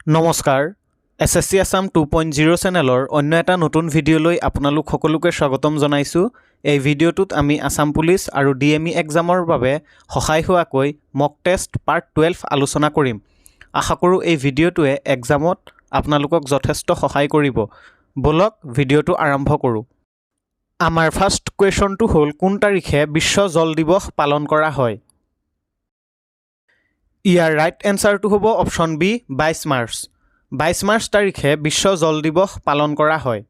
নমস্কাৰ এছএছচি আসাম 2.0 চেনেলৰ অন্য এটা নতুন ভিডিঅ'লৈ আপোনালোক সকলোকে স্বাগতম জনাইছোঁ। এই ভিডিঅ'টোত আমি আসাম পুলিচ আৰু ডিএমই এক্সামৰ বাবে সহায় হোৱাকৈ মক টেষ্ট পাৰ্ট 12 আলোচনা কৰিম। আশা কৰোঁ এই ভিডিঅ'টোৱে এক্সামত আপোনালোকক যথেষ্ট সহায় কৰিব। বলক ভিডিঅ'টো আৰম্ভ কৰোঁ। আমাৰ ফাৰ্ষ্ট কুৱেশ্যনটো হ'ল কোন তাৰিখে বিশ্ব জল দিৱস পালন কৰা হয়? ইয়াৰ ৰাইট এনচাৰটো হ'ব অপশ্যন বি 22 মাৰ্চ। 22 মাৰ্চ তাৰিখে বিশ্ব জল দিৱস পালন কৰা হয়।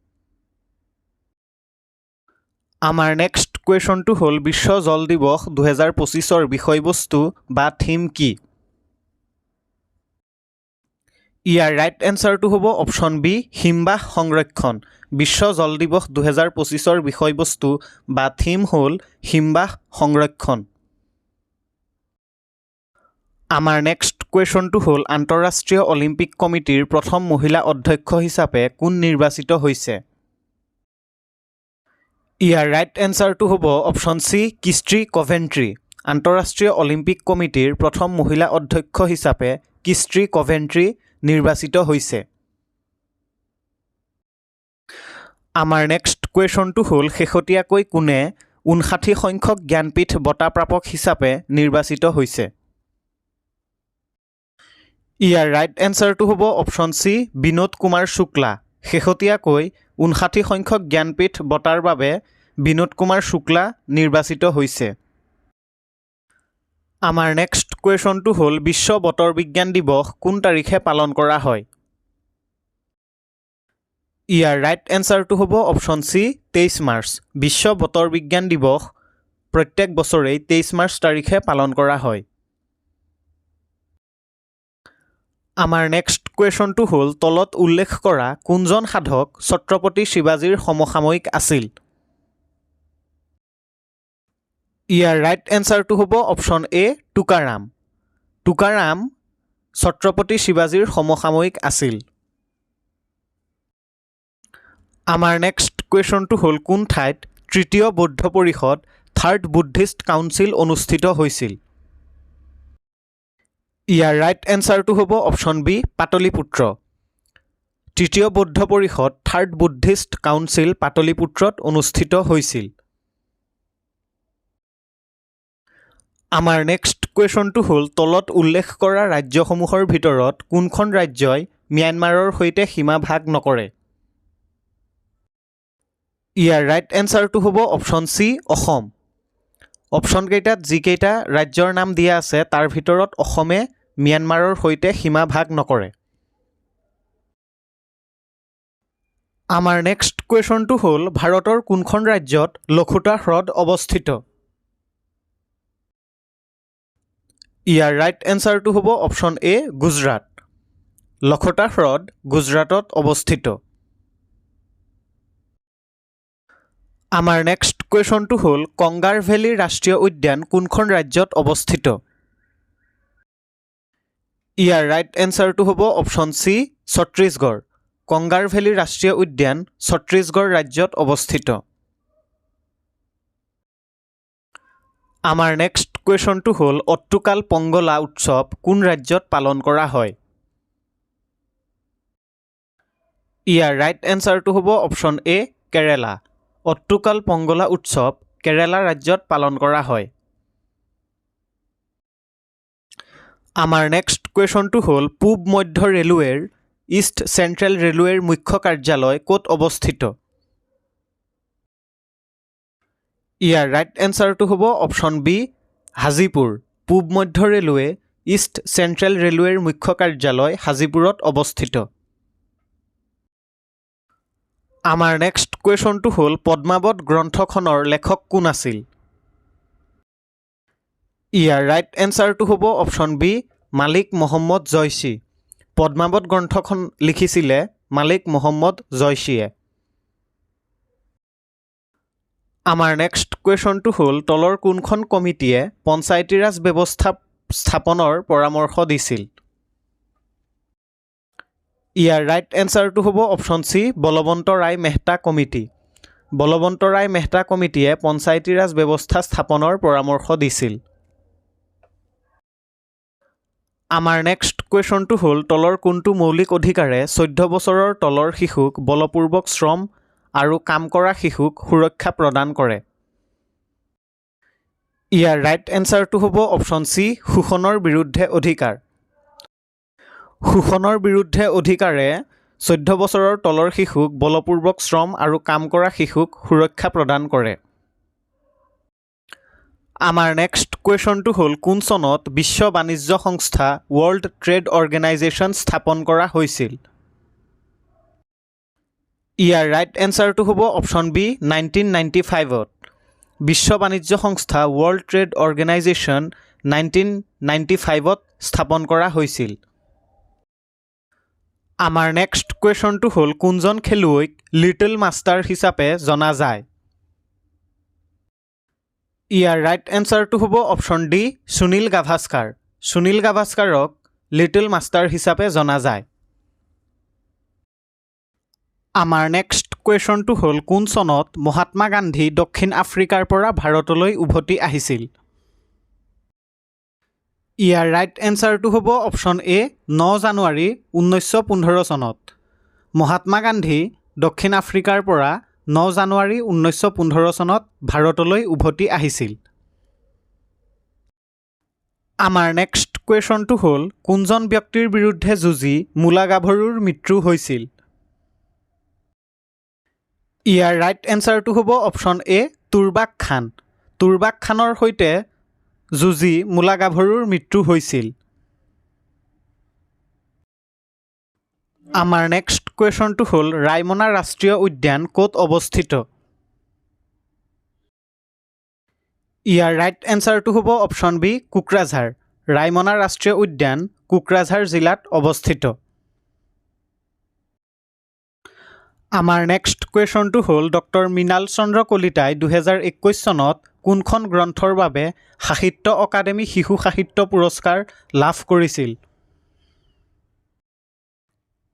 আমাৰ নেক্সট কুৱেশ্যনটো হ'ল বিশ্ব জল দিৱস 2025ৰ বিষয়বস্তু বা থিম কি? ইয়াৰ ৰাইট এনচাৰটো হ'ব অপশ্যন বি হিমবাহ সংৰক্ষণ। বিশ্ব জল দিৱস 2025ৰ বিষয়বস্তু বা থিম হ'ল হিমবাহ সংৰক্ষণ। আমাৰ নেক্সট কুৱেশ্যনটো হ'ল আন্তঃৰাষ্ট্ৰীয় অলিম্পিক কমিটিৰ প্ৰথম মহিলা অধ্যক্ষ হিচাপে কোন নিৰ্বাচিত হৈছে? ইয়াৰ ৰাইট এনচাৰটো হ'ব অপশ্যন চি কিষ্ট্ৰি কভেন্ট্ৰি। আন্তঃৰাষ্ট্ৰীয় অলিম্পিক কমিটিৰ প্ৰথম মহিলা অধ্যক্ষ হিচাপে কিষ্ট্ৰি কভেন্ট্ৰি নিৰ্বাচিত হৈছে। আমাৰ নেক্সট কুৱেশ্যনটো হ'ল শেহতীয়াকৈ কোনে 59 সংখ্যক জ্ঞানপীঠ বঁটা প্ৰাপক হিচাপে নিৰ্বাচিত হৈছে? ইয়াৰ ৰাইট এনচাৰটো হ'ব অপশ্যন চি বিনোদ কুমাৰ শুক্লা। শেহতীয়াকৈ 59 সংখ্যক জ্ঞানপীঠ বঁটাৰ বাবে বিনোদ কুমাৰ শুক্লা নিৰ্বাচিত হৈছে। আমাৰ নেক্সট কুৱেশ্যনটো হ'ল বিশ্ব বতৰ বিজ্ঞান দিৱস কোন তাৰিখে পালন কৰা হয়? ইয়াৰ ৰাইট এনচাৰটো হ'ব অপশ্যন চি 23 মাৰ্চ। বিশ্ব বতৰ বিজ্ঞান দিৱস প্ৰত্যেক বছৰেই 23 মাৰ্চ তাৰিখে পালন কৰা হয়। আমাৰ নেক্সট কুৱেশ্যনটো হ'ল তলত উল্লেখ কৰা কোনজন সাধক ছত্ৰপতি শিৱাজীৰ সমসাময়িক আছিল? ইয়াৰ ৰাইট এনচাৰটো হ'ব অপশ্যন এ টুকাৰাম। টুকাৰাম ছত্ৰপতি শিৱাজীৰ সমসাময়িক আছিল। আমাৰ নেক্সট কুৱেশ্যনটো হ'ল কোন ঠাইত তৃতীয় বৌদ্ধ পৰিষদ থাৰ্ড বুদ্ধিষ্ট কাউন্সিল অনুষ্ঠিত হৈছিল? ইয়াৰ ৰাইট এনচাৰটো হ'ব অপশ্যন বি পাটলিপুত্ৰ। তৃতীয় বৌদ্ধ পৰিষদ থাৰ্ড বুদ্ধিষ্ট কাউন্সিল পাটলিপুত্ৰত অনুষ্ঠিত হৈছিল। আমাৰ নেক্সট কুৱেশ্যনটো হ'ল তলত উল্লেখ কৰা ৰাজ্যসমূহৰ ভিতৰত কোনখন ৰাজ্যই ম্যানমাৰৰ সৈতে সীমা ভাগ নকৰে? ইয়াৰ ৰাইট এনচাৰটো হ'ব অপশ্যন চি অসম। অপশ্যনকেইটাত যিকেইটা ৰাজ্যৰ নাম দিয়া আছে তাৰ ভিতৰত অসমে ম্যানমাৰৰ সৈতে সীমা ভাগ নকৰে। আমাৰ নেক্সট কুৱেশ্যনটো হ'ল ভাৰতৰ কোনখন ৰাজ্যত লখোটা হ্ৰদ অৱস্থিত? ইয়াৰ ৰাইট এনচাৰটো হ'ব অপশ্যন এ গুজৰাট। লখোটা হ্ৰদ গুজৰাটত অৱস্থিত। আমাৰ নেক্সট কুৱেশ্যনটো হ'ল কংগাৰ ভেলী ৰাষ্ট্ৰীয় উদ্যান কোনখন ৰাজ্যত অৱস্থিত? ইয়াৰ ৰাইট এনচাৰটো হ'ব অপশ্যন চি ছত্তীশগড়। কংগাৰ ভেলী ৰাষ্ট্ৰীয় উদ্যান ছত্তীশগড় ৰাজ্যত অৱস্থিত। আমাৰ নেক্সট কুৱেশ্যনটো হ'ল অট্টুকাল পংগলা উৎসৱ কোন ৰাজ্যত পালন কৰা হয়? ইয়াৰ ৰাইট এনচাৰটো হ'ব অপশ্যন এ কেৰেলা। অট্টুকাল পংগলা উৎসৱ কেৰেলা ৰাজ্যত পালন কৰা হয়। আমাৰ নেক্সট কুৱেশ্যনটো হ'ল পূব মধ্য ৰেলৱেৰ ইষ্ট চেণ্ট্ৰেল ৰেলৱেৰ মুখ্য কাৰ্যালয় ক'ত অৱস্থিত? ইয়াৰ ৰাইট এনচাৰটো হ'ব অপশ্যন বি হাজিপুৰ। পূব মধ্য ৰেলৱে ইষ্ট চেণ্ট্ৰেল ৰেলৱেৰ মুখ্য কাৰ্যালয় হাজিপুৰত অৱস্থিত। আমাৰ নেক্সট কুৱেশ্যনটো হ'ল পদ্মাৱত গ্ৰন্থখনৰ লেখক কোন আছিল? ইয়াৰ ৰাইট এনচাৰটো হ'ব অপশ্যন বি মালিক মহম্মদ জয়সী। পদ্মাৱত গ্ৰন্থখন লিখিছিলে মালিক মহম্মদ জয়সীয়ে। আমাৰ নেক্সট কুৱেশ্যনটো হ'ল তলৰ কোনখন কমিটিয়ে পঞ্চায়তীৰাজ ব্যৱস্থা স্থাপনৰ পৰামৰ্শ দিছিল? ইয়াৰ ৰাইট এনচাৰটো হ'ব অপশ্যন চি বলৱন্ত ৰায় মেহতা কমিটি। বলৱন্ত ৰায় মেহতা কমিটিয়ে পঞ্চায়তীৰাজ ব্যৱস্থা স্থাপনৰ পৰামৰ্শ দিছিল। আমাৰ নেক্সট কুৱেশ্যনটো হ'ল তলৰ কোনটো মৌলিক অধিকাৰে 14 বছৰৰ তলৰ শিশুক বলপূৰ্বক শ্ৰম আৰু কাম কৰা শিশুক সুৰক্ষা প্ৰদান কৰে? ইয়াৰ ৰাইট এনচাৰটো হ'ব অপশ্যন চি, শোষণৰ বিৰুদ্ধে অধিকাৰ। শোষণৰ বিৰুদ্ধে অধিকাৰে 14 বছৰৰ তলৰ শিশুক বলপূৰ্বক শ্ৰম আৰু কাম কৰা শিশুক সুৰক্ষা প্ৰদান কৰে। আমাৰ নেক্সট কুৱেশ্যনটো হ'ল কোন চনত বিশ্ব বাণিজ্য সংস্থা ৱৰ্ল্ড ট্ৰেড অৰ্গেনাইজেশ্যন স্থাপন কৰা হৈছিল? ইয়াৰ ৰাইট এনচাৰটো হ'ব অপশ্যন বি, 1995ত। বিশ্ব বাণিজ্য সংস্থা ৱৰ্ল্ড ট্ৰেড অৰ্গেনাইজেশ্যন 1995ত স্থাপন কৰা হৈছিল। আমাৰ নেক্সট কুৱেশ্যনটো হ'ল কোনজন খেলুৱৈক লিটল মাষ্টাৰ হিচাপে জনা যায়? ইয়াৰ ৰাইট এনচাৰটো হ'ব অপশ্যন ডি, সুনীল গাভাস্কাৰ। সুনীল গাভাস্কাৰক লিটল মাষ্টাৰ হিচাপে জনা যায়। আমাৰ নেক্সট কুৱেশ্যনটো হ'ল কোন চনত মহাত্মা গান্ধী দক্ষিণ আফ্ৰিকাৰ পৰা ভাৰতলৈ উভতি আহিছিল? ইয়াৰ ৰাইট এনচাৰটো হ'ব অপশ্যন এ, 9 জানুৱাৰী 1915 চনত। মহাত্মা গান্ধী দক্ষিণ আফ্ৰিকাৰ পৰা 9 জানুৱাৰী 1915 চনত ভাৰতলৈ উভতি আহিছিল। আমাৰ নেক্সট কুৱেশ্যনটো হ'ল কোনজন ব্যক্তিৰ বিৰুদ্ধে যুঁজি মূলা গাভৰুৰ মৃত্যু হৈছিল? ইয়াৰ ৰাইট এনচাৰটো হ'ব অপশ্যন এ, তুৰ্বাক খান। তুৰ্বাক খানৰ সৈতে যুঁজি মূলা গাভৰুৰ মৃত্যু হৈছিল। আমাৰ নেক্সট কুৱেশ্যনটো হ'ল ৰায়মনা ৰাষ্ট্ৰীয় উদ্যান ক'ত অৱস্থিত? ইয়াৰ ৰাইট এনচাৰটো হ'ব অপশ্যন বি, কোকৰাঝাৰ। ৰায়মনা ৰাষ্ট্ৰীয় উদ্যান কোকৰাঝাৰ জিলাত অৱস্থিত। আমাৰ নেক্সট কুৱেশ্যনটো হ'ল ডক্টৰ মৃণাল চন্দ্ৰ কলিতাই 2021 চনত কোনখন গ্ৰন্থৰ বাবে সাহিত্য অকাডেমী শিশু সাহিত্য পুৰস্কাৰ লাভ কৰিছিল?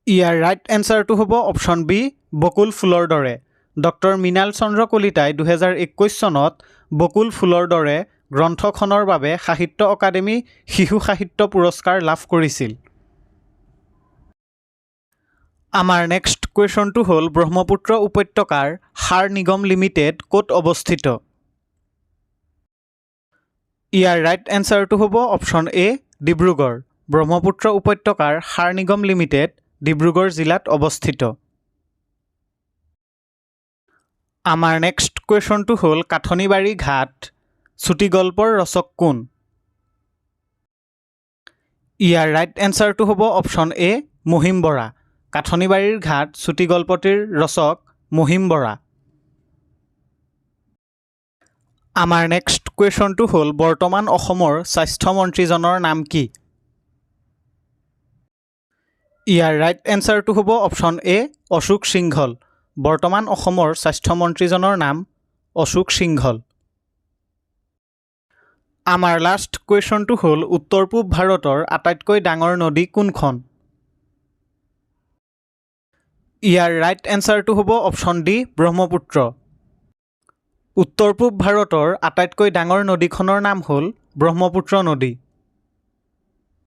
ইয়াৰ ৰাইট এনচাৰটো হ'ব অপশ্যন বি, বকুল ফুলৰ দৰে। ডক্টৰ মৃণাল চন্দ্ৰ কলিতাই 2021 চনত বকুল ফুলৰ দৰে গ্ৰন্থখনৰ বাবে সাহিত্য অকাডেমী শিশু সাহিত্য পুৰস্কাৰ লাভ কৰিছিল। আমাৰ নেক্সট কুৱেশ্যনটো হ'ল ব্ৰহ্মপুত্ৰ উপত্যকাৰ সাৰ নিগম লিমিটেড ক'ত অৱস্থিত? ইয়াৰ ৰাইট এনচাৰটো হ'ব অপশ্যন এ, ডিব্ৰুগড়। ব্ৰহ্মপুত্ৰ উপত্যকাৰ সাৰ নিগম লিমিটেড ডিব্ৰুগড় জিলাত অৱস্থিত। আমাৰ নেক্সট কুৱেশ্যনটো হ'ল কাঠনিবাৰী ঘাট চুটিগল্পৰ ৰচক কোন? ইয়াৰ ৰাইট এনচাৰটো হ'ব অপশ্যন এ, মহিম বৰা। কাঠনিবাৰীৰ ঘাট চুটিগল্পটিৰ ৰচক মহিম বৰা। আমাৰ নেক্সট কুৱেশ্যনটো হ'ল বৰ্তমান অসমৰ স্বাস্থ্যমন্ত্ৰীজনৰ নাম কি? ইয়াৰ ৰাইট এনচাৰটো হ'ব অপশ্যন এ, অশোক সিংঘল। বৰ্তমান অসমৰ স্বাস্থ্যমন্ত্ৰীজনৰ নাম অশোক সিংঘল। আমাৰ লাষ্ট কুৱেশ্যনটো হ'ল উত্তৰ পূব ভাৰতৰ আটাইতকৈ ডাঙৰ নদী কোনখন? ইয়াৰ ৰাইট এনচাৰটো হ'ব অপশ্যন ডি, ব্ৰহ্মপুত্ৰ। উত্তৰ পূব ভাৰতৰ আটাইতকৈ ডাঙৰ নদীখনৰ নাম হ'ল ব্ৰহ্মপুত্ৰ নদী।